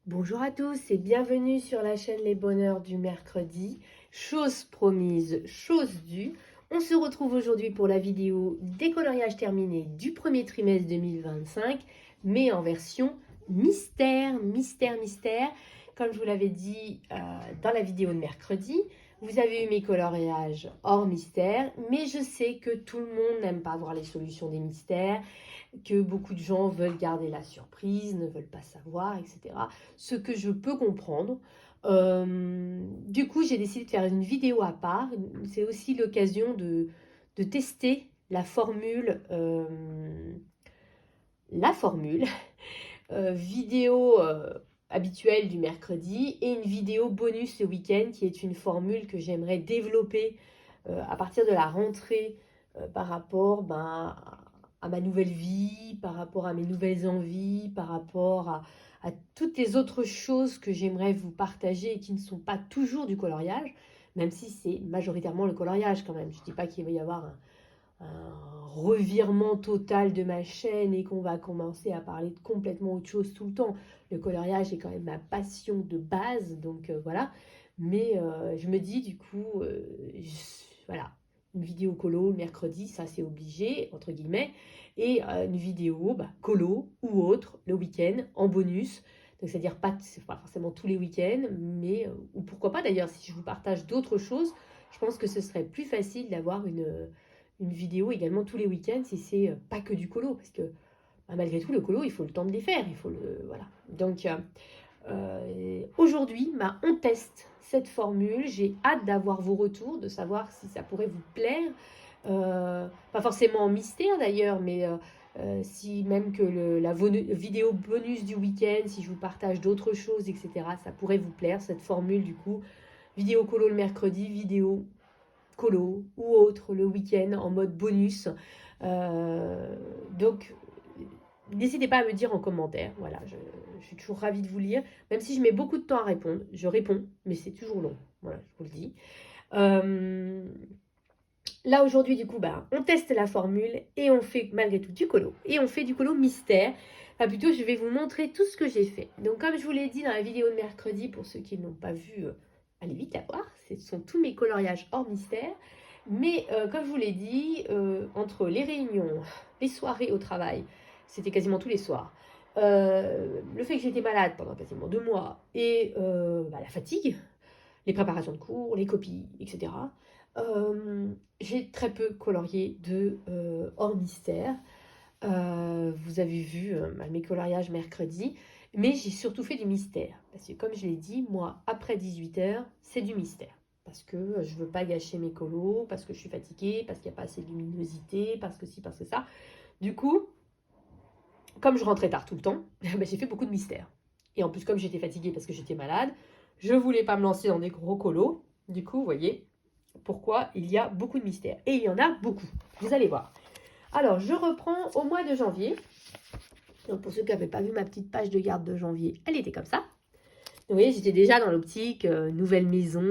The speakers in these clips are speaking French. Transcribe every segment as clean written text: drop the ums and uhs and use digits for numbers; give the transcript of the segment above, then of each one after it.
Bonjour à tous et bienvenue sur la chaîne Les Bonheurs du mercredi. Chose promise, chose due. On se retrouve aujourd'hui pour la vidéo décoloriage terminé du premier trimestre 2025, mais en version mystère. Comme je vous l'avais dit dans la vidéo de mercredi, vous avez eu mes coloriages hors mystère, mais je sais que tout le monde n'aime pas voir les solutions des mystères, que beaucoup de gens veulent garder la surprise, ne veulent pas savoir, etc. Ce que je peux comprendre. Du coup, j'ai décidé de faire une vidéo à part. C'est aussi l'occasion de tester la formule vidéo habituelle du mercredi et une vidéo bonus le week-end qui est une formule que j'aimerais développer à partir de la rentrée par rapport à ma nouvelle vie, par rapport à mes nouvelles envies, par rapport à toutes les autres choses que j'aimerais vous partager et qui ne sont pas toujours du coloriage, même si c'est majoritairement le coloriage quand même. Je ne dis pas qu'il va y avoir un revirement total de ma chaîne et qu'on va commencer à parler de complètement autre chose tout le temps. Le coloriage est quand même ma passion de base, donc voilà. Mais je me dis du coup, voilà, une vidéo colo le mercredi, ça c'est obligé, entre guillemets, et une vidéo colo ou autre le week-end en bonus. Donc c'est-à-dire pas forcément tous les week-ends, mais ou pourquoi pas d'ailleurs, si je vous partage d'autres choses, je pense que ce serait plus facile d'avoir une vidéo également tous les week-ends si c'est pas que du colo, parce que malgré tout le colo il faut le temps de les faire, il faut le voilà. Donc aujourd'hui on teste cette formule, j'ai hâte d'avoir vos retours, de savoir si ça pourrait vous plaire, pas forcément en mystère d'ailleurs, mais si même que la vidéo bonus du week-end, si je vous partage d'autres choses, etc., ça pourrait vous plaire cette formule du coup, vidéo colo le mercredi, vidéo colo ou autre le week-end en mode bonus. Donc, n'hésitez pas à me dire en commentaire. Voilà, je suis toujours ravie de vous lire. Même si je mets beaucoup de temps à répondre, je réponds, mais c'est toujours long. Voilà, je vous le dis. Là, aujourd'hui, du coup, on teste la formule et on fait malgré tout du colo. Et on fait du colo mystère. Enfin, plutôt, je vais vous montrer tout ce que j'ai fait. Donc, comme je vous l'ai dit dans la vidéo de mercredi, pour ceux qui ne l'ont pas vu, allez vite la voir. Ce sont tous mes coloriages hors mystère. Mais comme je vous l'ai dit, entre les réunions, les soirées au travail, c'était quasiment tous les soirs, le fait que j'étais malade pendant quasiment 2 mois et la fatigue, les préparations de cours, les copies, etc., j'ai très peu colorié de hors mystère. Vous avez vu mes coloriages mercredi, mais j'ai surtout fait du mystère. Parce que comme je l'ai dit, moi, après 18h, c'est du mystère. Parce que je veux pas gâcher mes colos, parce que je suis fatiguée, parce qu'il n'y a pas assez de luminosité, parce que ci, parce que ça. Du coup, comme je rentrais tard tout le temps, j'ai fait beaucoup de mystère. Et en plus, comme j'étais fatiguée parce que j'étais malade, je voulais pas me lancer dans des gros colos. Du coup, vous voyez pourquoi il y a beaucoup de mystères. Et il y en a beaucoup, vous allez voir. Alors, je reprends au mois de janvier. Donc, pour ceux qui n'avaient pas vu ma petite page de garde de janvier, elle était comme ça. Vous voyez, j'étais déjà dans l'optique nouvelle maison.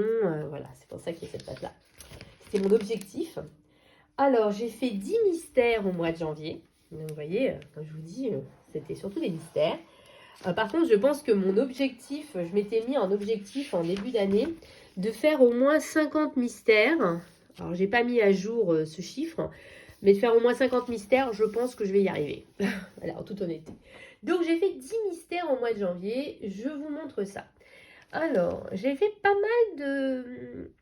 Voilà, c'est pour ça qu'il y a cette page-là. C'était mon objectif. Alors, j'ai fait 10 mystères au mois de janvier. Donc, vous voyez, comme je vous dis, c'était surtout des mystères. Par contre, je pense que mon objectif, je m'étais mis en objectif en début d'année de faire au moins 50 mystères. Alors, j'ai pas mis à jour ce chiffre, mais de faire au moins 50 mystères, je pense que je vais y arriver. Voilà, en toute honnêteté. Donc, j'ai fait 10 mystères au mois de janvier. Je vous montre ça. Alors, j'ai fait pas mal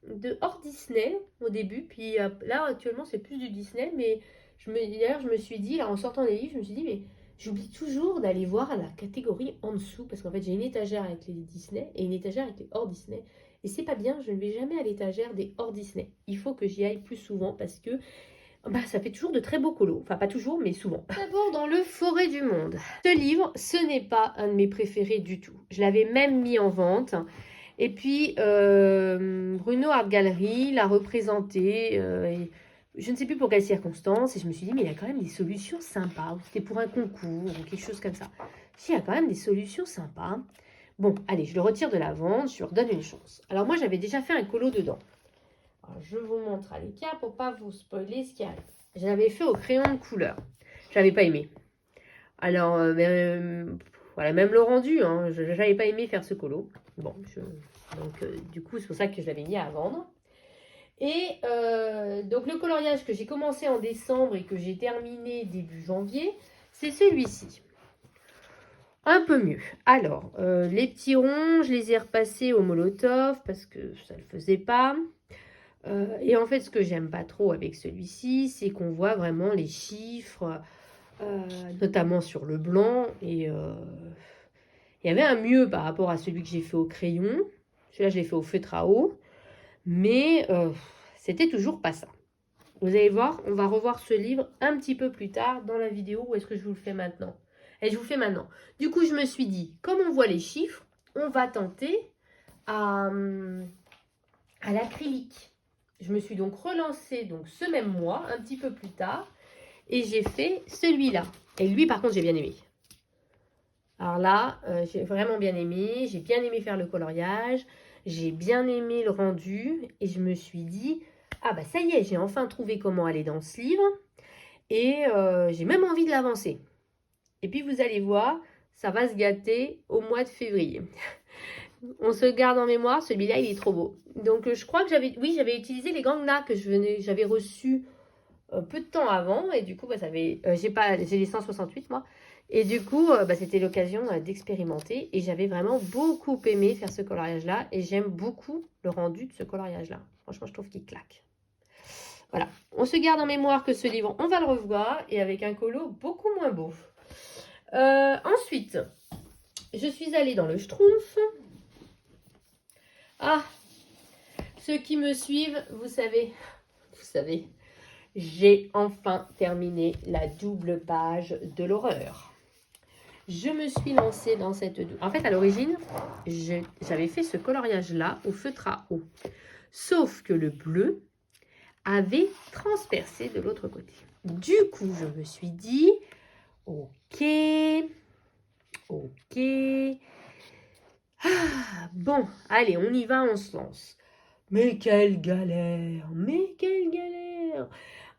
de hors Disney au début. Puis là, actuellement, c'est plus du Disney. Mais d'ailleurs, je me suis dit, là, en sortant des livres, je me suis dit, mais j'oublie toujours d'aller voir la catégorie en dessous. Parce qu'en fait, j'ai une étagère avec les Disney et une étagère avec les hors Disney. Et c'est pas bien, je ne vais jamais à l'étagère des hors Disney. Il faut que j'y aille plus souvent parce que ça fait toujours de très beaux colos. Enfin, pas toujours, mais souvent. D'abord, dans le Forêt du Monde. Ce livre, ce n'est pas un de mes préférés du tout. Je l'avais même mis en vente. Et puis, Bruno Art Gallery l'a représenté. Je ne sais plus pour quelles circonstances. Et je me suis dit, mais il y a quand même des solutions sympas. Ou c'était pour un concours ou quelque chose comme ça. Si, il y a quand même des solutions sympas. Bon, allez, je le retire de la vente. Je lui redonne une chance. Alors, moi, j'avais déjà fait un colo dedans. Alors, je vous montre à l'écart pour pas vous spoiler ce qui arrive. Je l'avais fait au crayon de couleur. Je n'avais pas aimé. Alors, voilà, même le rendu, hein, je n'avais pas aimé faire ce colo. Bon, donc du coup, c'est pour ça que je l'avais mis à vendre. Et donc le coloriage que j'ai commencé en décembre et que j'ai terminé début janvier, c'est celui-ci. Un peu mieux. Alors, les petits ronds, je les ai repassés au Molotov parce que ça ne le faisait pas. Et en fait, ce que j'aime pas trop avec celui-ci, c'est qu'on voit vraiment les chiffres, notamment sur le blanc. Et il y avait un mieux par rapport à celui que j'ai fait au crayon. Celui-là, je l'ai fait au feutre à eau. Mais c'était toujours pas ça. Vous allez voir, on va revoir ce livre un petit peu plus tard dans la vidéo. Ou est-ce que je vous le fais maintenant? Et je vous le fais maintenant. Du coup, je me suis dit, comme on voit les chiffres, on va tenter à l'acrylique. Je me suis donc relancée donc, ce même mois, un petit peu plus tard, et j'ai fait celui-là. Et lui, par contre, j'ai bien aimé. Alors là, j'ai vraiment bien aimé. J'ai bien aimé faire le coloriage. J'ai bien aimé le rendu. Et je me suis dit, ah bah ça y est, j'ai enfin trouvé comment aller dans ce livre. Et j'ai même envie de l'avancer. Et puis, vous allez voir, ça va se gâter au mois de février. On se garde en mémoire, celui-là, il est trop beau. Donc, je crois que j'avais utilisé les Gangna que j'avais reçus peu de temps avant. Et du coup, bah, j'ai les 168, moi. Et du coup, bah, c'était l'occasion d'expérimenter. Et j'avais vraiment beaucoup aimé faire ce coloriage-là. Et j'aime beaucoup le rendu de ce coloriage-là. Franchement, je trouve qu'il claque. Voilà. On se garde en mémoire que ce livre, on va le revoir. Et avec un colo beaucoup moins beau. Ensuite, je suis allée dans le Schtroumpf. Ah, ceux qui me suivent, vous savez, j'ai enfin terminé la double page de l'horreur. Je me suis lancée dans cette double. En fait, à l'origine, j'avais fait ce coloriage-là au feutre à eau. Sauf que le bleu avait transpercé de l'autre côté. Du coup, je me suis dit, ok. Ah, bon, allez, on y va, on se lance. Mais quelle galère!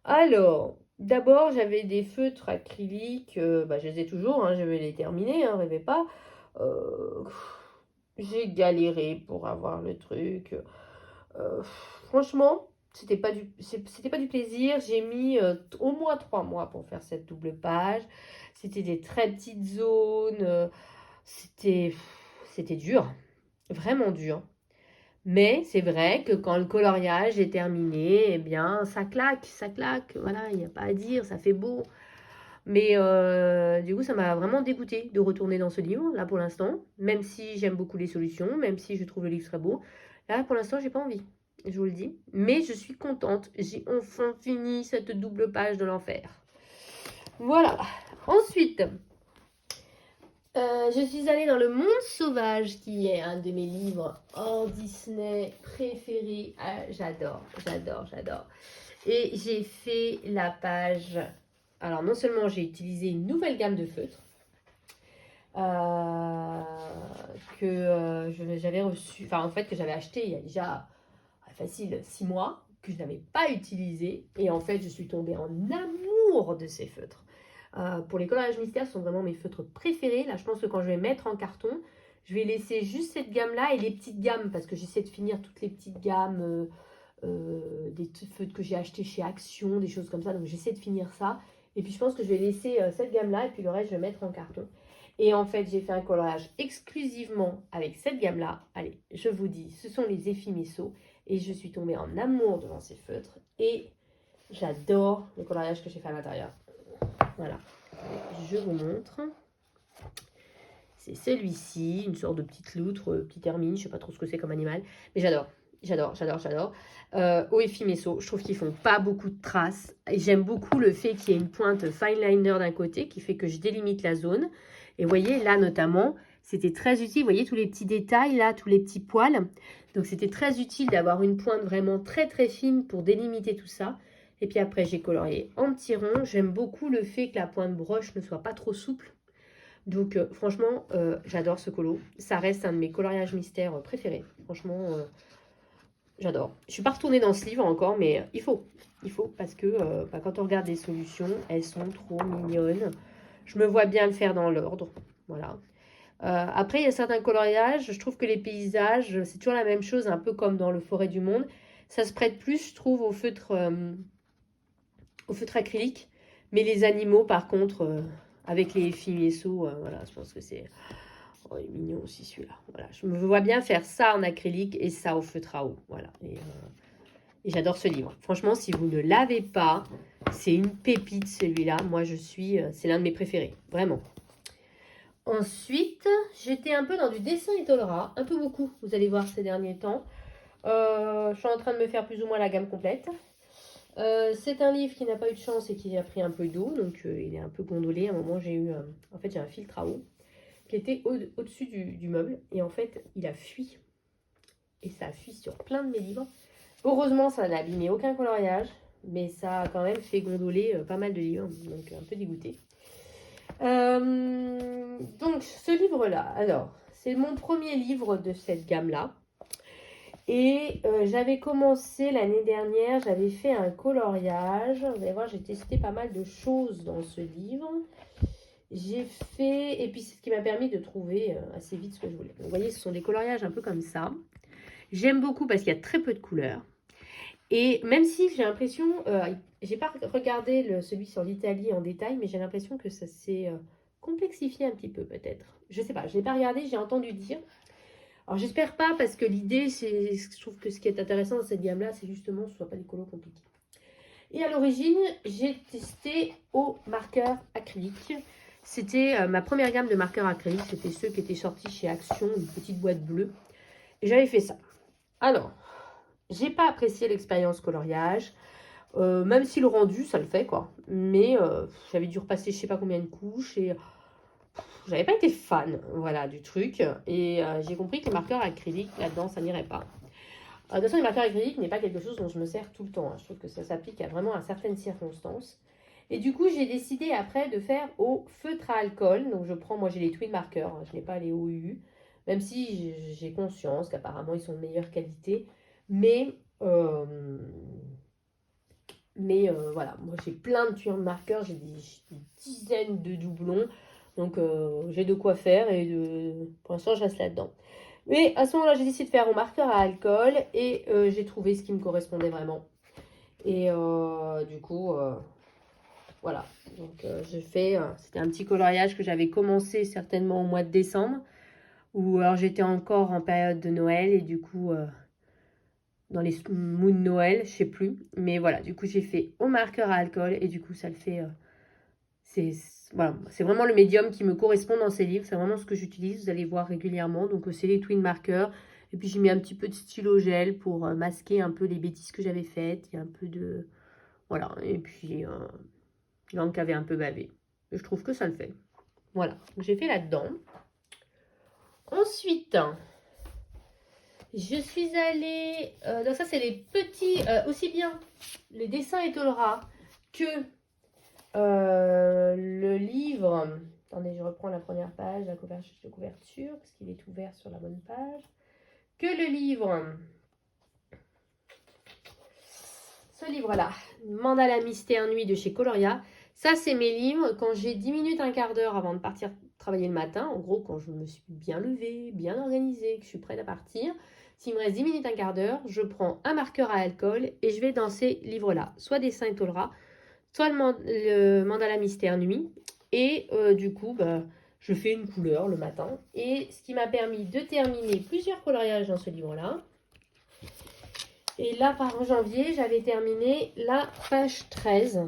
Alors, d'abord, j'avais des feutres acryliques, je les ai toujours, hein, je vais les terminer, hein, rêvez pas. J'ai galéré pour avoir le truc. Franchement, c'était pas du plaisir. J'ai mis au moins 3 mois pour faire cette double page. C'était des très petites zones. C'était dur, vraiment dur. Mais c'est vrai que quand le coloriage est terminé, eh bien, ça claque. Voilà, il n'y a pas à dire, ça fait beau. Mais du coup, ça m'a vraiment dégoûté de retourner dans ce livre, là, pour l'instant. Même si j'aime beaucoup les solutions, même si je trouve le livre très beau. Là, pour l'instant, j'ai pas envie, je vous le dis. Mais je suis contente. J'ai enfin fini cette double page de l'enfer. Voilà. Ensuite, je suis allée dans Le Monde Sauvage, qui est un de mes livres hors Disney préférés. Ah, j'adore. Et j'ai fait la page... Alors, non seulement j'ai utilisé une nouvelle gamme de feutres que j'avais reçu... Enfin, en fait, que j'avais acheté il y a déjà facile 6 mois, que je n'avais pas utilisé. Et en fait, je suis tombée en amour de ces feutres. Pour les coloriages mystères, ce sont vraiment mes feutres préférés. Là, je pense que quand je vais mettre en carton, je vais laisser juste cette gamme-là et les petites gammes, parce que j'essaie de finir toutes les petites gammes des feutres que j'ai achetés chez Action, des choses comme ça. Donc, j'essaie de finir ça. Et puis, je pense que je vais laisser cette gamme-là et puis le reste, je vais mettre en carton. Et en fait, j'ai fait un coloriage exclusivement avec cette gamme-là. Allez, je vous dis, ce sont les Effimesso. Et je suis tombée en amour devant ces feutres. Et j'adore le coloriage que j'ai fait à l'intérieur. Voilà, je vous montre. C'est celui-ci, une sorte de petite loutre, petite hermine, je sais pas trop ce que c'est comme animal, mais j'adore. Au Effimesso, je trouve qu'ils font pas beaucoup de traces. Et j'aime beaucoup le fait qu'il y ait une pointe fine liner d'un côté qui fait que je délimite la zone. Et vous voyez, là notamment, c'était très utile. Vous voyez tous les petits détails là, tous les petits poils. Donc c'était très utile d'avoir une pointe vraiment très très fine pour délimiter tout ça. Et puis après, j'ai colorié en petits ronds. J'aime beaucoup le fait que la pointe broche ne soit pas trop souple. Donc franchement, j'adore ce colo. Ça reste un de mes coloriages mystères préférés. Franchement, j'adore. Je ne suis pas retournée dans ce livre encore, mais il faut parce que quand on regarde des solutions, elles sont trop mignonnes. Je me vois bien le faire dans l'ordre. Voilà. Après, il y a certains coloriages, je trouve que les paysages, c'est toujours la même chose, un peu comme dans le Forêt du Monde. Ça se prête plus, je trouve, au feutre acrylique. Mais les animaux, par contre, avec les Fimieso, voilà, je pense que c'est... Oh, il est mignon aussi celui-là. Voilà, je me vois bien faire ça en acrylique et ça au feutre à eau. Voilà. Et j'adore ce livre. Franchement, si vous ne l'avez pas, c'est une pépite celui-là. Moi, c'est l'un de mes préférés. Vraiment. Ensuite, j'étais un peu dans du dessin et tolera. Un peu beaucoup, vous allez voir ces derniers temps. Je suis en train de me faire plus ou moins la gamme complète. C'est un livre qui n'a pas eu de chance et qui a pris un peu d'eau. Donc, il est un peu gondolé. À un moment, j'ai un filtre à eau qui était au-dessus du meuble. Et en fait, il a fui. Et ça a fui sur plein de mes livres. Heureusement, ça n'a abîmé aucun coloriage. Mais ça a quand même fait gondoler pas mal de livres. Donc, un peu dégoûté. Donc, ce livre-là, alors, c'est mon premier livre de cette gamme-là. Et j'avais commencé l'année dernière, j'avais fait un coloriage. Vous allez voir, j'ai testé pas mal de choses dans ce livre. J'ai fait, et puis c'est ce qui m'a permis de trouver assez vite ce que je voulais. Donc, vous voyez, ce sont des coloriages un peu comme ça. J'aime beaucoup parce qu'il y a très peu de couleurs. Et même si j'ai l'impression, j'ai pas regardé celui sur l'Italie en détail, mais j'ai l'impression que ça s'est complexifié un petit peu peut-être. Je sais pas, je l'ai pas regardé, j'ai entendu dire. Alors j'espère pas parce que l'idée, je trouve que ce qui est intéressant dans cette gamme-là, c'est justement que ce ne soit pas des colos compliqués. Et à l'origine, j'ai testé au marqueur acrylique. C'était ma première gamme de marqueurs acryliques. C'était ceux qui étaient sortis chez Action, une petite boîte bleue. Et j'avais fait ça. Alors, j'ai pas apprécié l'expérience coloriage. Même si le rendu, ça le fait, quoi. Mais j'avais dû repasser je sais pas combien de couches et j'avais pas été fan, voilà, du truc. Et j'ai compris que les marqueurs acryliques, là-dedans, ça n'irait pas. De toute façon, les marqueurs acryliques n'est pas quelque chose dont je me sers tout le temps. Hein. Je trouve que ça s'applique à vraiment à certaines circonstances. Et du coup, j'ai décidé après de faire au feutre à alcool. Donc, moi, j'ai les Twin Markers. Hein. Je n'ai pas les OU. Même si j'ai conscience qu'apparemment, ils sont de meilleure qualité. Mais voilà, moi, j'ai plein de Twin Markers. J'ai des dizaines de doublons. Donc, j'ai de quoi faire. Et pour l'instant, je reste là-dedans. Mais à ce moment-là, j'ai décidé de faire au marqueur à alcool et j'ai trouvé ce qui me correspondait vraiment. Et du coup, voilà. Donc c'était un petit coloriage que j'avais commencé certainement au mois de décembre. Où alors j'étais encore en période de Noël et du coup, dans les moods de Noël, je sais plus. Mais voilà, du coup, j'ai fait au marqueur à alcool et du coup, ça le fait... voilà, c'est vraiment le médium qui me correspond dans ces livres. C'est vraiment ce que j'utilise. Vous allez voir régulièrement. Donc, c'est les Twin Markers. Et puis, j'ai mis un petit peu de stylo gel pour masquer un peu les bêtises que j'avais faites. Il y a un peu de... Voilà. Et puis, l'encre avait un peu bavé. Et je trouve que ça le fait. Voilà. Donc, j'ai fait là-dedans. Ensuite, je suis allée... donc, ça, c'est les petits... aussi bien les dessins Etolra que... le livre, attendez, je reprends la première page, la couverture, parce qu'il est ouvert sur la bonne page. Que le livre, ce livre-là, Mandala Mystère Nuit de chez Coloria, ça c'est mes livres quand j'ai 10 minutes, un quart d'heure avant de partir travailler le matin. En gros, quand je me suis bien levée, bien organisée, que je suis prête à partir. S'il me reste 10 minutes, un quart d'heure, je prends un marqueur à alcool et je vais dans ces livres-là, soit Dessin et Tolera, soit le Mandala Mystère Nuit. Et du coup, je fais une couleur le matin. Et ce qui m'a permis de terminer plusieurs coloriages dans ce livre-là. Et là, par janvier, j'avais terminé la page 13.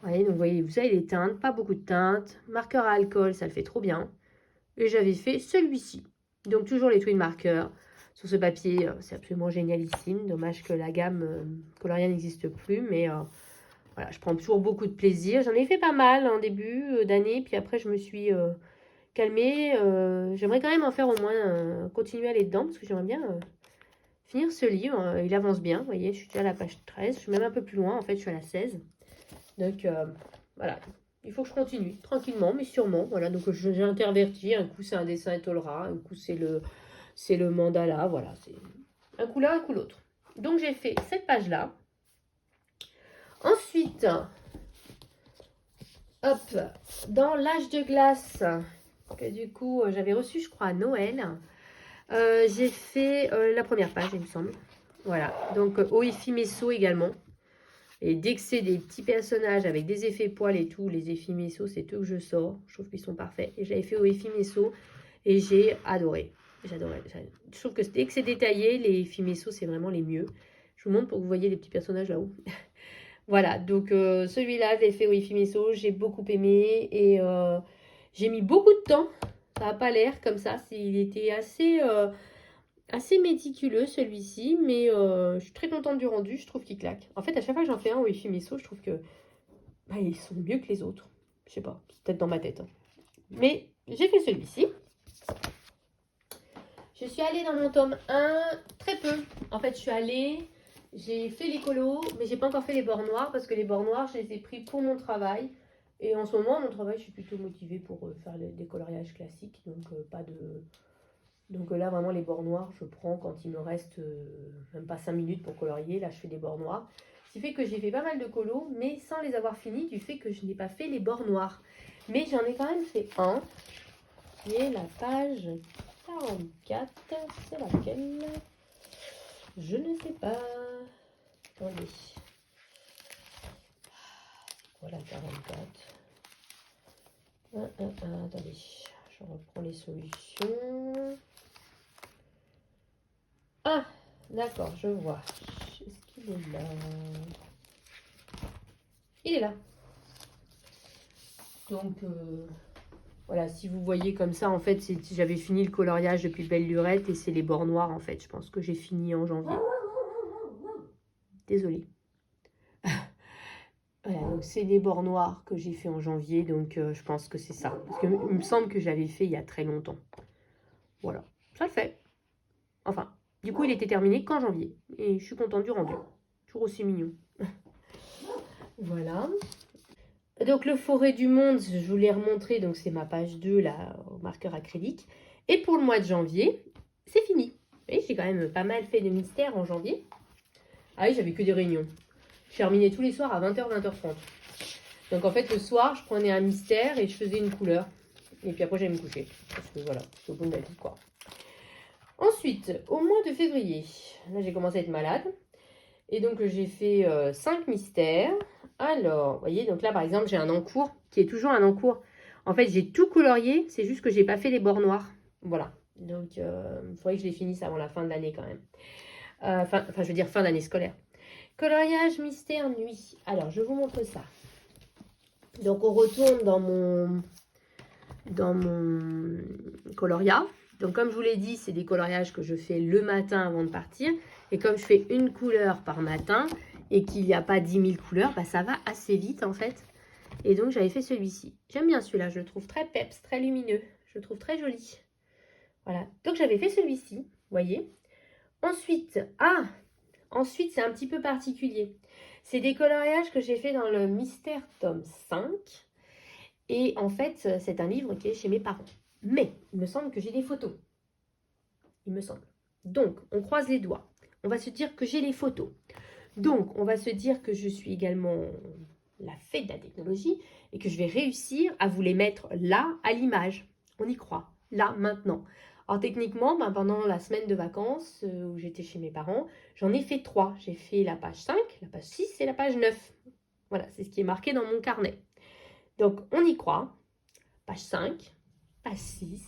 Voyez, donc vous voyez, vous avez les teintes, pas beaucoup de teintes. Marqueur à alcool, ça le fait trop bien. Et j'avais fait celui-ci. Donc toujours les Twin Markers. Sur ce papier, c'est absolument génialissime. Dommage que la gamme colorienne n'existe plus, mais... voilà, je prends toujours beaucoup de plaisir. J'en ai fait pas mal en début d'année, puis après je me suis calmée. J'aimerais quand même en faire au moins continuer à aller dedans, parce que j'aimerais bien finir ce livre. Il avance bien, vous voyez, je suis déjà à la page 13. Je suis même un peu plus loin, en fait, je suis à la 16. Donc voilà, il faut que je continue, tranquillement, mais sûrement. Voilà, donc j'ai interverti. Un coup c'est un dessin Etolra, un coup c'est le mandala, voilà. C'est un coup l'un, un coup l'autre. Donc j'ai fait cette page-là. Ensuite, hop, dans l'âge de glace, que du coup, j'avais reçu, je crois, à Noël. J'ai fait la première page, il me semble. Voilà, donc Oifi Messo également. Et dès que c'est des petits personnages avec des effets poils et tout, les effets Messo, c'est eux que je sors. Je trouve qu'ils sont parfaits. Et j'avais fait Oifi Messo et j'ai adoré. J'adorais. Je trouve que dès que c'est détaillé, les effets Messo, c'est vraiment les mieux. Je vous montre pour que vous voyez les petits personnages là-haut. Voilà, donc celui-là, je l'ai fait Oifi Messo. J'ai beaucoup aimé et j'ai mis beaucoup de temps. Ça n'a pas l'air comme ça. Il était assez méticuleux celui-ci, mais je suis très contente du rendu, je trouve qu'il claque. En fait, à chaque fois que j'en fais un au Wi-Fi Messo, je trouve que ils sont mieux que les autres. Je sais pas, c'est peut-être dans ma tête. Hein. Mais j'ai fait celui-ci. Je suis allée dans mon tome 1 très peu. En fait, je suis allée, j'ai fait les colos, mais j'ai pas encore fait les bords noirs parce que les bords noirs, je les ai pris pour mon travail. Et en ce moment, mon travail, je suis plutôt motivée pour faire des coloriages classiques, donc pas de... Donc là, vraiment, les bords noirs, je prends quand il me reste même pas 5 minutes pour colorier. Là, je fais des bords noirs. Ce qui fait que j'ai fait pas mal de colos, mais sans les avoir finis, du fait que je n'ai pas fait les bords noirs. Mais j'en ai quand même fait un, qui est la page 44. C'est laquelle? Je ne sais pas. Attendez. Voilà, 44. Attendez, je reprends les solutions. Ah, d'accord, je vois. Est-ce qu'il est là? Il est là. Donc, voilà, si vous voyez comme ça, en fait, j'avais fini le coloriage depuis Belle Lurette et c'est les bords noirs, en fait. Je pense que j'ai fini en janvier. Désolée. Voilà, donc c'est les bords noirs que j'ai fait en janvier, donc je pense que c'est ça. Parce qu'il me semble que j'avais fait il y a très longtemps. Voilà, ça le fait. Enfin, du coup, il était terminé qu'en janvier. Et je suis contente du rendu. Toujours aussi mignon. Voilà. Donc, le Forêt du Monde, je vous l'ai remontré. Donc, c'est ma page 2, là, au marqueur acrylique. Et pour le mois de janvier, c'est fini. Vous voyez, j'ai quand même pas mal fait de mystères en janvier. Ah oui, j'avais que des réunions. Je terminais tous les soirs à 20h, 20h30. Donc, en fait, le soir, je prenais un mystère et je faisais une couleur. Et puis après, j'allais me coucher. Parce que voilà, c'est au bout de la vie, quoi. Ensuite, au mois de février, là, j'ai commencé à être malade. Et donc, j'ai fait 5 mystères. Alors, vous voyez, donc là, par exemple, j'ai un encours qui est toujours un encours. En fait, j'ai tout colorié, c'est juste que j'ai pas fait les bords noirs. Voilà. Donc, il faudrait que je les finisse avant la fin de l'année quand même. Enfin, je veux dire fin d'année scolaire. Coloriage mystère nuit. Alors, je vous montre ça. Donc, on retourne dans mon coloria. Donc, comme je vous l'ai dit, c'est des coloriages que je fais le matin avant de partir. Et comme je fais une couleur par matin et qu'il n'y a pas 10 000 couleurs, bah, ça va assez vite en fait. Et donc, j'avais fait celui-ci. J'aime bien celui-là, je le trouve très peps, très lumineux. Je le trouve très joli. Voilà, donc j'avais fait celui-ci, vous voyez. Ensuite, c'est un petit peu particulier. C'est des coloriages que j'ai fait dans le Mystère tome 5. Et en fait, c'est un livre qui est chez mes parents. Mais, il me semble que j'ai des photos. Il me semble. Donc, on croise les doigts. On va se dire que j'ai les photos. Donc, on va se dire que je suis également la fée de la technologie et que je vais réussir à vous les mettre là, à l'image. On y croit. Là, maintenant. Alors, techniquement, pendant la semaine de vacances où j'étais chez mes parents, j'en ai fait 3. J'ai fait la page 5, la page 6 et la page 9. Voilà, c'est ce qui est marqué dans mon carnet. Donc, on y croit. Page 5, page 6,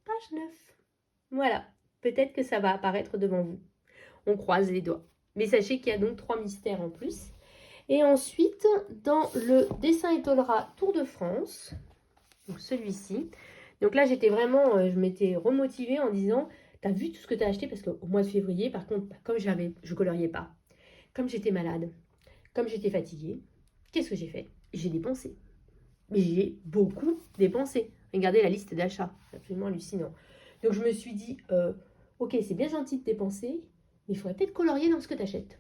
page 9. Voilà, peut-être que ça va apparaître devant vous. On croise les doigts. Mais sachez qu'il y a donc 3 mystères en plus. Et ensuite, dans le dessin étoilera Tour de France, donc celui-ci. Donc là, j'étais vraiment, je m'étais remotivée en disant, t'as vu tout ce que t'as acheté? Parce qu'au mois de février, par contre, comme je coloriais pas, comme j'étais malade, comme j'étais fatiguée, qu'est-ce que j'ai fait? J'ai dépensé. Mais j'ai beaucoup dépensé. Regardez la liste d'achats, c'est absolument hallucinant. Donc je me suis dit, ok, c'est bien gentil de dépenser, mais il faudrait peut-être colorier dans ce que tu achètes.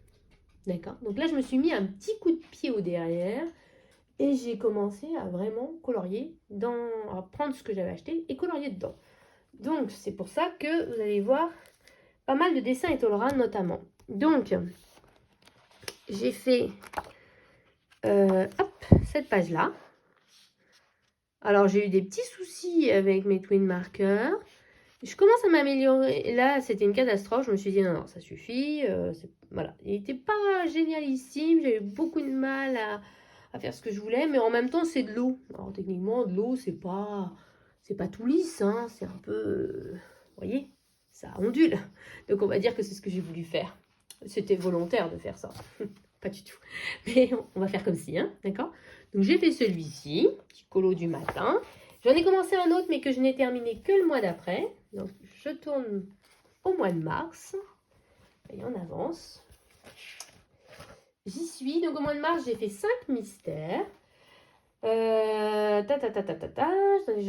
D'accord? Donc là, je me suis mis un petit coup de pied au derrière et j'ai commencé à vraiment colorier, à prendre ce que j'avais acheté et colorier dedans. Donc c'est pour ça que vous allez voir pas mal de dessins étoilerans notamment. Donc, j'ai fait cette page-là. Alors, j'ai eu des petits soucis avec mes twin markers. Je commence à m'améliorer. Là, c'était une catastrophe. Je me suis dit, non, non, ça suffit. Voilà. Il n'était pas génialissime. J'ai eu beaucoup de mal à faire ce que je voulais. Mais en même temps, c'est de l'eau. Alors, techniquement, de l'eau, c'est pas tout lisse. Hein. C'est un peu... vous voyez, ça ondule. Donc, on va dire que c'est ce que j'ai voulu faire. C'était volontaire de faire ça. Pas du tout. Mais on va faire comme si, hein, d'accord? Donc, j'ai fait celui-ci, petit colo du matin. J'en ai commencé un autre, mais que je n'ai terminé que le mois d'après. Donc, je tourne au mois de mars. Et on avance. J'y suis. Donc, au mois de mars, j'ai fait 5 mystères. Je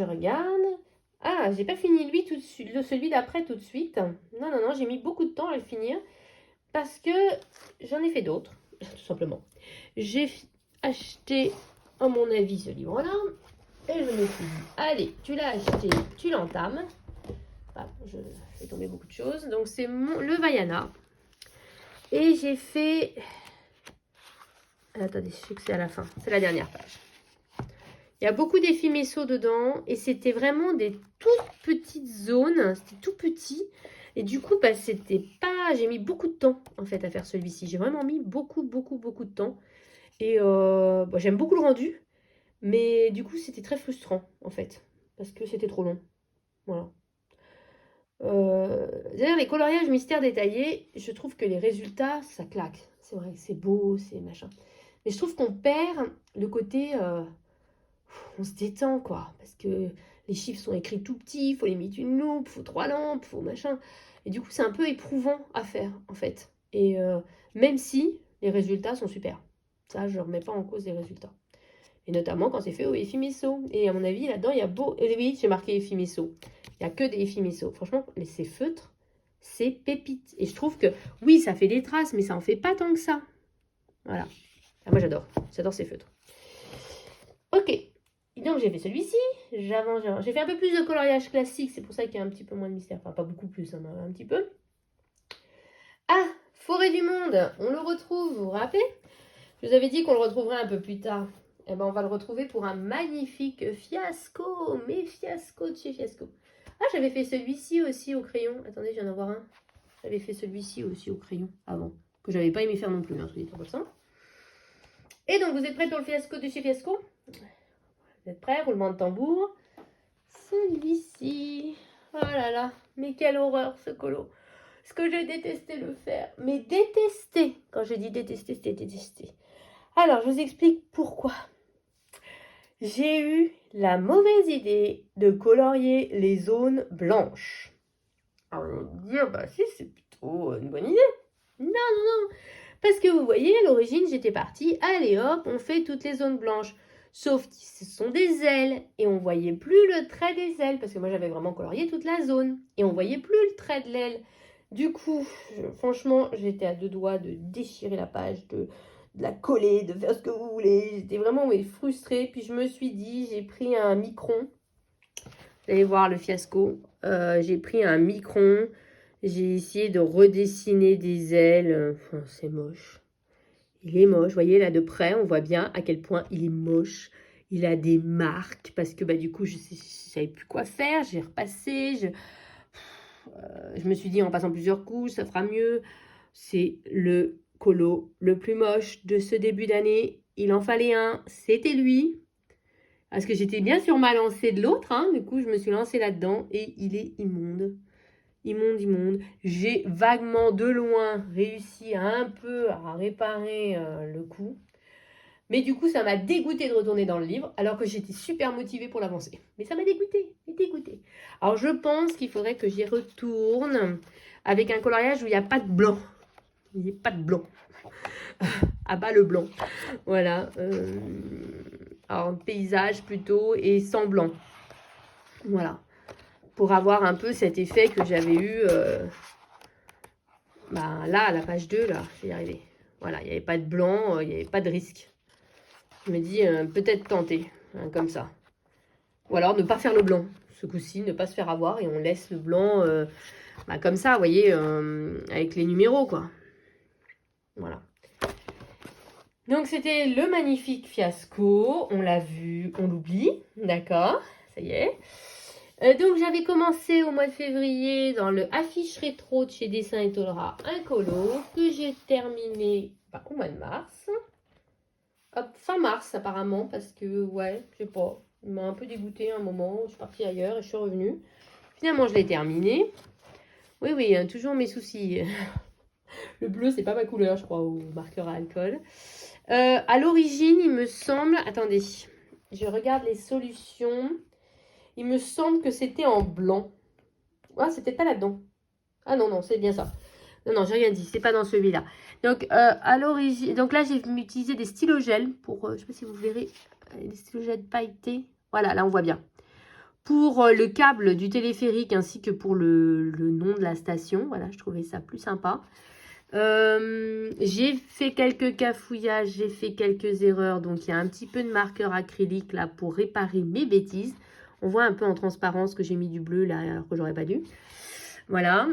regarde. Ah, j'ai pas fini lui tout de suite, celui d'après tout de suite. Non, non, non, j'ai mis beaucoup de temps à le finir. Parce que j'en ai fait d'autres, tout simplement. J'ai acheté, à mon avis, ce livre-là. Et je me suis dit, allez, tu l'as acheté, tu l'entames. Ah, je fais tomber beaucoup de choses. Donc, c'est le Vaiana. Et j'ai fait... Attendez, je sais que c'est à la fin. C'est la dernière page. Il y a beaucoup d'effets messo dedans. Et c'était vraiment des toutes petites zones. C'était tout petit. Et du coup, bah, c'était pas... J'ai mis beaucoup de temps, en fait, à faire celui-ci. J'ai vraiment mis beaucoup de temps. Et bah, j'aime beaucoup le rendu. Mais du coup, c'était très frustrant, en fait. Parce que c'était trop long. Voilà. D'ailleurs, les coloriages mystères détaillés, je trouve que les résultats, ça claque. C'est vrai, c'est beau, c'est machin. Mais je trouve qu'on perd le côté... on se détend, quoi. Parce que les chiffres sont écrits tout petits, il faut les mettre une loupe, il faut 3 lampes, il faut machin. Et du coup, c'est un peu éprouvant à faire, en fait. Et même si les résultats sont super. Ça, je ne remets pas en cause les résultats. Et notamment quand c'est fait au Effimesso. Et à mon avis, là-dedans, il y a beau... Et oui, j'ai marqué Effimesso. Il n'y a que des Effimesso. Franchement, ces feutres, c'est pépite. Et je trouve que, oui, ça fait des traces, mais ça en fait pas tant que ça. Voilà. Ah, moi, j'adore. J'adore ces feutres. Ok. Et donc, j'ai fait celui-ci. J'avance. J'ai fait un peu plus de coloriage classique. C'est pour ça qu'il y a un petit peu moins de mystère. Enfin, pas beaucoup plus, hein, un petit peu. Ah, Forêt du Monde. On le retrouve, vous vous rappelez? Je vous avais dit qu'on le retrouverait un peu plus tard. Eh ben, on va le retrouver pour un magnifique fiasco. Mais fiasco de chez Fiasco. Ah, j'avais fait celui-ci aussi au crayon. Attendez, je viens d'en voir un. J'avais fait celui-ci aussi au crayon avant. Que j'avais pas aimé faire non plus. Hein, et donc, vous êtes prêts pour le fiasco de chez Fiasco? Vous êtes prêts? Roulement de tambour. Celui-ci. Oh là là. Mais quelle horreur ce colo. Ce que j'ai détesté le faire. Mais détesté. Quand je dis détesté, c'était détesté. Alors, je vous explique pourquoi. J'ai eu la mauvaise idée de colorier les zones blanches. Alors, je vais vous dire, bah si, c'est plutôt une bonne idée. Non, non, non. Parce que vous voyez, à l'origine, j'étais partie, allez hop, on fait toutes les zones blanches. Sauf que ce sont des ailes. Et on voyait plus le trait des ailes. Parce que moi, j'avais vraiment colorié toute la zone. Et on voyait plus le trait de l'aile. Du coup, franchement, j'étais à 2 doigts de déchirer la page, de la coller, de faire ce que vous voulez. J'étais vraiment frustrée. Puis je me suis dit, j'ai pris un micron. Vous allez voir le fiasco. J'ai pris un micron. J'ai essayé de redessiner des ailes. Enfin, c'est moche. Il est moche. Vous voyez là de près, on voit bien à quel point il est moche. Il a des marques parce que bah, du coup, je ne savais plus quoi faire. J'ai repassé. Je me suis dit en passant plusieurs couches, ça fera mieux. C'est le colo le plus moche de ce début d'année. Il en fallait un. C'était lui. Parce que j'étais bien sur ma lancée de l'autre. Hein. Du coup, je me suis lancée là-dedans et il est immonde. Immonde, immonde. J'ai vaguement de loin réussi un peu à réparer le coup. Mais du coup, ça m'a dégoûté de retourner dans le livre, alors que j'étais super motivée pour l'avancer. Mais ça m'a dégoûté, dégoûté. Alors, je pense qu'il faudrait que j'y retourne avec un coloriage où il n'y a pas de blanc. Il n'y a pas de blanc. À bas le blanc. Voilà. Alors, paysage plutôt et sans blanc. Voilà. Pour avoir un peu cet effet que j'avais eu là, à la page 2, là, je vais y arriver. Voilà, il n'y avait pas de blanc, il n'y avait pas de risque. Je me dis, peut-être tenter, hein, comme ça. Ou alors ne pas faire le blanc. Ce coup-ci, ne pas se faire avoir et on laisse le blanc comme ça, vous voyez, avec les numéros, quoi. Voilà. Donc, c'était le magnifique fiasco. On l'a vu, on l'oublie. D'accord, ça y est. Donc, j'avais commencé au mois de février dans le affiche rétro de chez Dessin et Tolera, un colo que j'ai terminé au mois de mars. Hop, fin mars apparemment, parce que, ouais, je sais pas, il m'a un peu dégoûté un moment. Je suis partie ailleurs et je suis revenue. Finalement, je l'ai terminé. Oui, oui, hein, toujours mes soucis. Le bleu, c'est pas ma couleur, je crois, au marqueur à alcool. À l'origine, il me semble... Attendez, je regarde les solutions. Il me semble que c'était en blanc. Ah, c'est peut-être pas là-dedans. Ah non, non, c'est bien ça. Non, non, j'ai rien dit, c'est pas dans celui-là. Donc, à l'origine... Donc là, j'ai utilisé des stylogels pour... je sais pas si vous verrez, des stylogels pailletés. Voilà, là, on voit bien. Pour le câble du téléphérique ainsi que pour le nom de la station. Voilà, je trouvais ça plus sympa. J'ai fait quelques cafouillages, j'ai fait quelques erreurs. Donc, il y a un petit peu de marqueur acrylique là pour réparer mes bêtises. On voit un peu en transparence que j'ai mis du bleu là alors que j'aurais pas dû. Voilà.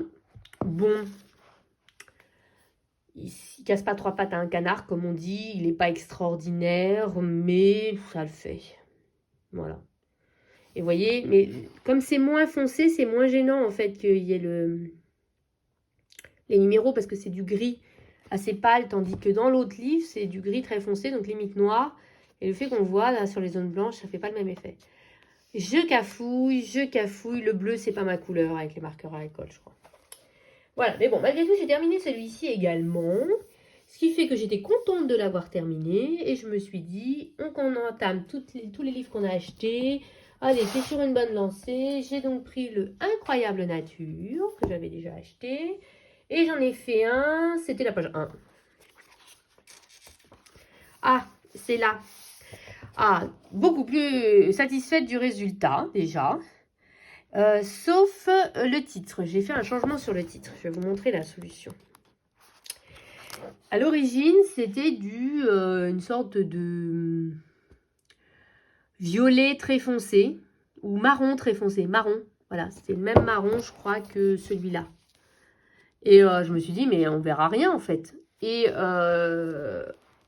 Bon. Il casse pas trois pattes à un canard comme on dit. Il n'est pas extraordinaire, mais ça le fait. Voilà. Et vous voyez, mais comme c'est moins foncé, c'est moins gênant en fait qu'il y ait les numéros parce que c'est du gris assez pâle, tandis que dans l'autre livre, c'est du gris très foncé, donc limite noir. Et le fait qu'on voit là sur les zones blanches, ça fait pas le même effet. Je cafouille. Le bleu, c'est pas ma couleur avec les marqueurs à alcool, je crois. Voilà, mais bon, malgré tout, j'ai terminé celui-ci également. Ce qui fait que j'étais contente de l'avoir terminé. Et je me suis dit, on entame tous les livres qu'on a achetés. Allez, c'est sur une bonne lancée. J'ai donc pris le Incroyable Nature, que j'avais déjà acheté. Et j'en ai fait un, c'était la page 1. Ah, c'est là. Ah, beaucoup plus satisfaite du résultat, déjà. Sauf le titre. J'ai fait un changement sur le titre. Je vais vous montrer la solution. À l'origine, c'était une sorte de violet très foncé ou marron très foncé. Marron, voilà, c'était le même marron, je crois, que celui-là. Et je me suis dit, mais on verra rien en fait. Et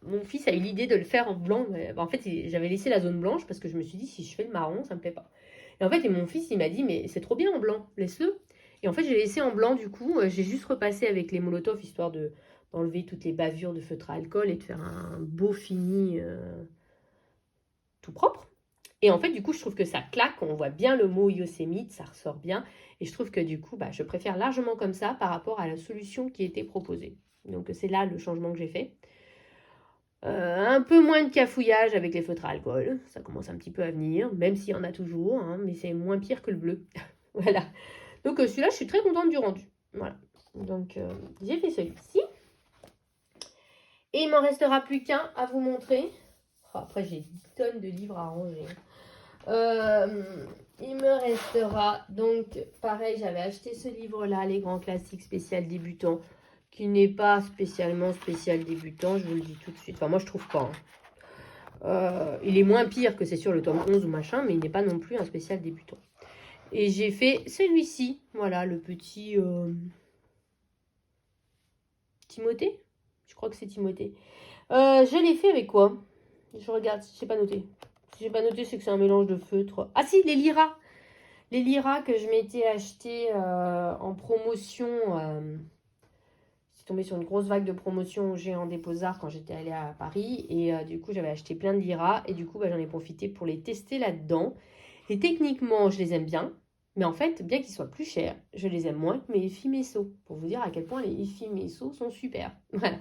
mon fils a eu l'idée de le faire en blanc. Mais, en fait, j'avais laissé la zone blanche parce que je me suis dit, si je fais le marron, ça me plaît pas. Et en fait, mon fils, il m'a dit, mais c'est trop bien en blanc, laisse-le. Et en fait, j'ai laissé en blanc du coup. J'ai juste repassé avec les Molotov histoire d'enlever toutes les bavures de feutre à alcool et de faire un beau fini tout propre. Et en fait, du coup, je trouve que ça claque. On voit bien le mot Yosemite, ça ressort bien. Et je trouve que du coup, je préfère largement comme ça par rapport à la solution qui était proposée. Donc, c'est là le changement que j'ai fait. Un peu moins de cafouillage avec les feutres à alcool. Ça commence un petit peu à venir, même s'il y en a toujours. Hein, mais c'est moins pire que le bleu. Voilà. Donc, celui-là, je suis très contente du rendu. Voilà. Donc, j'ai fait celui-ci. Et il m'en restera plus qu'un à vous montrer. Oh, après, j'ai 10 tonnes de livres à ranger. Il me restera donc, pareil, j'avais acheté ce livre-là, Les grands classiques spécial débutant, qui n'est pas spécialement spécial débutant, je vous le dis tout de suite. Enfin, moi, je trouve pas. Il est moins pire que c'est sur le tome 11 ou machin, mais il n'est pas non plus un spécial débutant. Et j'ai fait celui-ci, voilà, le petit Timothée. Je crois que c'est Timothée. Je l'ai fait avec quoi? Je regarde, je n'ai pas noté. Si j'ai pas noté, c'est que c'est un mélange de feutres. Ah si, les liras. Les liras que je m'étais acheté en promotion. C'est tombé sur une grosse vague de promotion au Géant des Beaux-Arts quand j'étais allée à Paris. Et du coup, j'avais acheté plein de liras. Et du coup, j'en ai profité pour les tester là-dedans. Et techniquement, je les aime bien. Mais en fait, bien qu'ils soient plus chers, je les aime moins que mes Ifimesso. Pour vous dire à quel point les Ifimesso sont super. Voilà.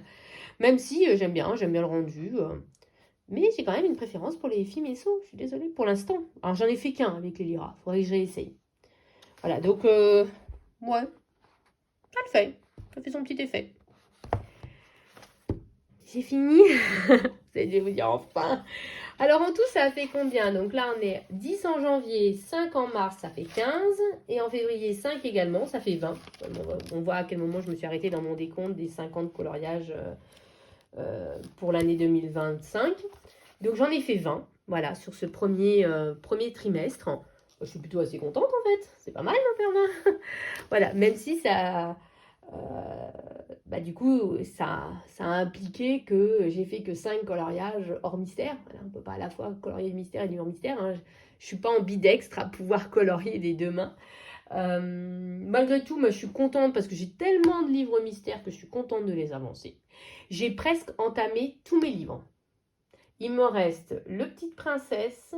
Même si j'aime bien le rendu. Mais j'ai quand même une préférence pour les Fimesso, je suis désolée, pour l'instant. Alors, j'en ai fait qu'un avec les liras, faudrait que je réessaye. Voilà, donc, ouais, ça le fait. Ça fait son petit effet. J'ai fini. Je vais vous dire enfin. Alors, en tout, ça fait combien? Donc là, on est 10 en janvier, 5 en mars, ça fait 15. Et en février, 5 également, ça fait 20. On voit à quel moment je me suis arrêtée dans mon décompte des 50 coloriages pour l'année 2025. Donc j'en ai fait 20, voilà, sur ce premier trimestre. Je suis plutôt assez contente en fait, c'est pas mal d'en faire 20. Voilà, même si ça... du coup, ça a impliqué que j'ai fait que 5 coloriages hors mystère. Voilà, on ne peut pas à la fois colorier le mystère et du hors mystère. Hein. Je ne suis pas ambidextre à pouvoir colorier des deux mains. Malgré tout, moi, je suis contente parce que j'ai tellement de livres mystères que je suis contente de les avancer. J'ai presque entamé tous mes livres. Il me reste Le Petite Princesse,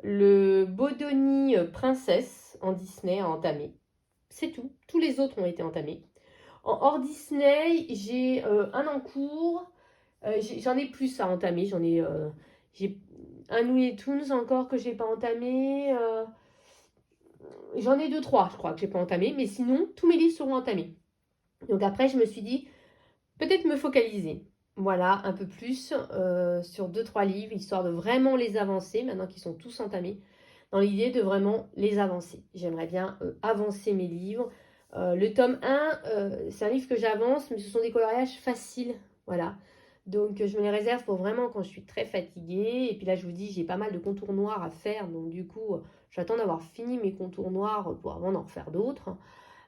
le Bodoni Princesse en Disney à entamer. C'est tout. Tous les autres ont été entamés. En hors Disney, j'ai un en cours. J'en ai plus à entamer. J'ai un Looney Tunes encore que je n'ai pas entamé. J'en ai 2-3, je crois, que je n'ai pas entamé. Mais sinon, tous mes livres seront entamés. Donc après, je me suis dit, peut-être me focaliser. Voilà, un peu plus sur 2-3 livres, histoire de vraiment les avancer, maintenant qu'ils sont tous entamés, dans l'idée de vraiment les avancer. J'aimerais bien avancer mes livres. Le tome 1, c'est un livre que j'avance, mais ce sont des coloriages faciles. Voilà. Donc, je me les réserve pour vraiment quand je suis très fatiguée. Et puis là, je vous dis, j'ai pas mal de contours noirs à faire. Donc, du coup, j'attends d'avoir fini mes contours noirs pour avant d'en refaire d'autres.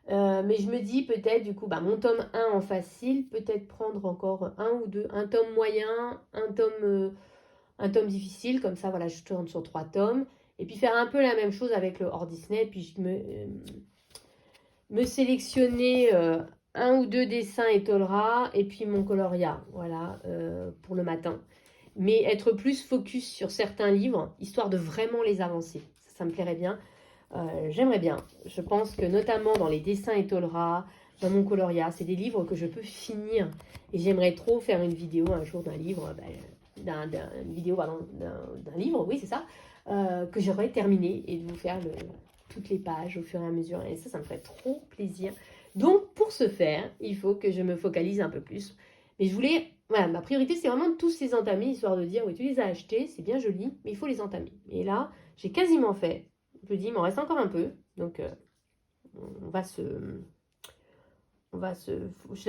Mais je me dis peut-être, du coup, mon tome 1 en facile, peut-être prendre encore un ou deux, un tome moyen, un tome difficile. Comme ça, voilà, je tourne sur 3 tomes. Et puis faire un peu la même chose avec le hors Disney. Puis je me sélectionner un ou deux dessins Etolra et puis mon coloria, voilà, pour le matin. Mais être plus focus sur certains livres, histoire de vraiment les avancer. Ça me plairait bien. J'aimerais bien. Je pense que notamment dans les dessins Etolra, dans mon coloria, c'est des livres que je peux finir. Et j'aimerais trop faire une vidéo un jour d'un livre, d'un livre, oui c'est ça, que j'aurais terminé et de vous faire toutes les pages au fur et à mesure. Et ça me ferait trop plaisir. Donc, pour ce faire, il faut que je me focalise un peu plus. Mais je voulais, voilà, ma priorité, c'est vraiment de tous les entamer, histoire de dire, oui, tu les as achetés, c'est bien joli, mais il faut les entamer. Et là, j'ai quasiment fait. Je me dis, il m'en reste encore un peu. Donc, là,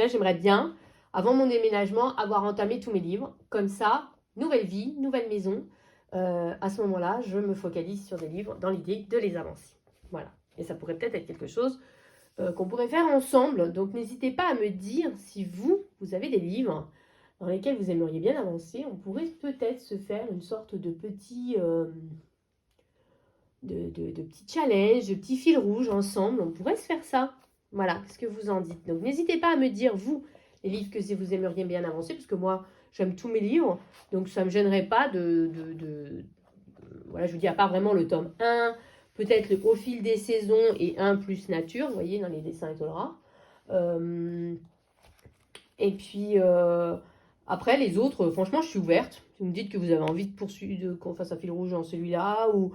j'aimerais bien, avant mon déménagement, avoir entamé tous mes livres. Comme ça, nouvelle vie, nouvelle maison. À ce moment-là, je me focalise sur des livres dans l'idée de les avancer. Voilà. Et ça pourrait peut-être être quelque chose qu'on pourrait faire ensemble. Donc, n'hésitez pas à me dire si vous avez des livres dans lesquels vous aimeriez bien avancer. On pourrait peut-être se faire une sorte de petit... de petits challenges, de petits fils rouges ensemble. On pourrait se faire ça. Voilà, qu'est-ce que vous en dites? Donc, n'hésitez pas à me dire, vous, les livres que vous aimeriez bien avancer, parce que moi, j'aime tous mes livres, donc ça ne me gênerait pas voilà, je vous dis, à part vraiment le tome 1, peut-être Au fil des saisons et 1 plus nature, vous voyez, dans les dessins Etolra. Et puis, après, les autres, franchement, je suis ouverte. Si vous me dites que vous avez envie de poursuivre, qu'on fasse un fil rouge dans celui-là, ou...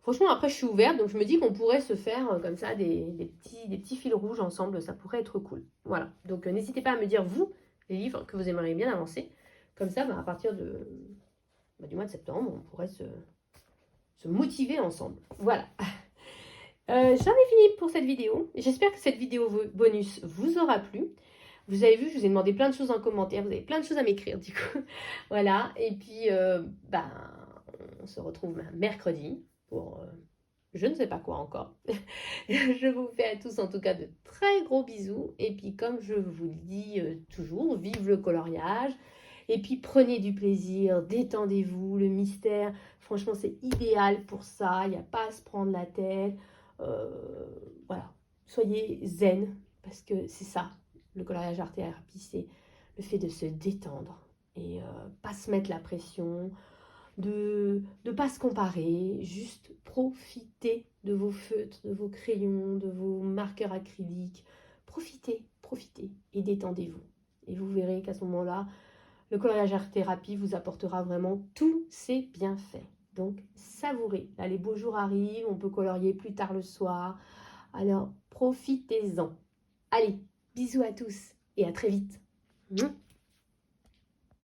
Franchement, après, je suis ouverte, donc je me dis qu'on pourrait se faire comme ça des petits fils rouges ensemble, ça pourrait être cool. Voilà, donc n'hésitez pas à me dire, vous, les livres que vous aimeriez bien avancer. Comme ça, à partir du mois de septembre, on pourrait se motiver ensemble. Voilà. J'en ai fini pour cette vidéo. J'espère que cette vidéo bonus vous aura plu. Vous avez vu, je vous ai demandé plein de choses en commentaire. Vous avez plein de choses à m'écrire, du coup. Voilà. Et puis, on se retrouve mercredi pour je ne sais pas quoi encore. Je vous fais à tous, en tout cas, de très gros bisous. Et puis, comme je vous le dis toujours, vive le coloriage. Et puis, prenez du plaisir, détendez-vous. Le mystère, franchement, c'est idéal pour ça. Il n'y a pas à se prendre la tête. Voilà. Soyez zen, parce que c'est ça. Le coloriage art-thérapie, c'est le fait de se détendre et pas se mettre la pression, de ne pas se comparer, juste profitez de vos feutres, de vos crayons, de vos marqueurs acryliques. Profitez et détendez-vous. Et vous verrez qu'à ce moment-là, le coloriage art-thérapie vous apportera vraiment tous ses bienfaits. Donc, savourez. Là, les beaux jours arrivent, on peut colorier plus tard le soir. Alors, profitez-en. Allez, bisous à tous et à très vite.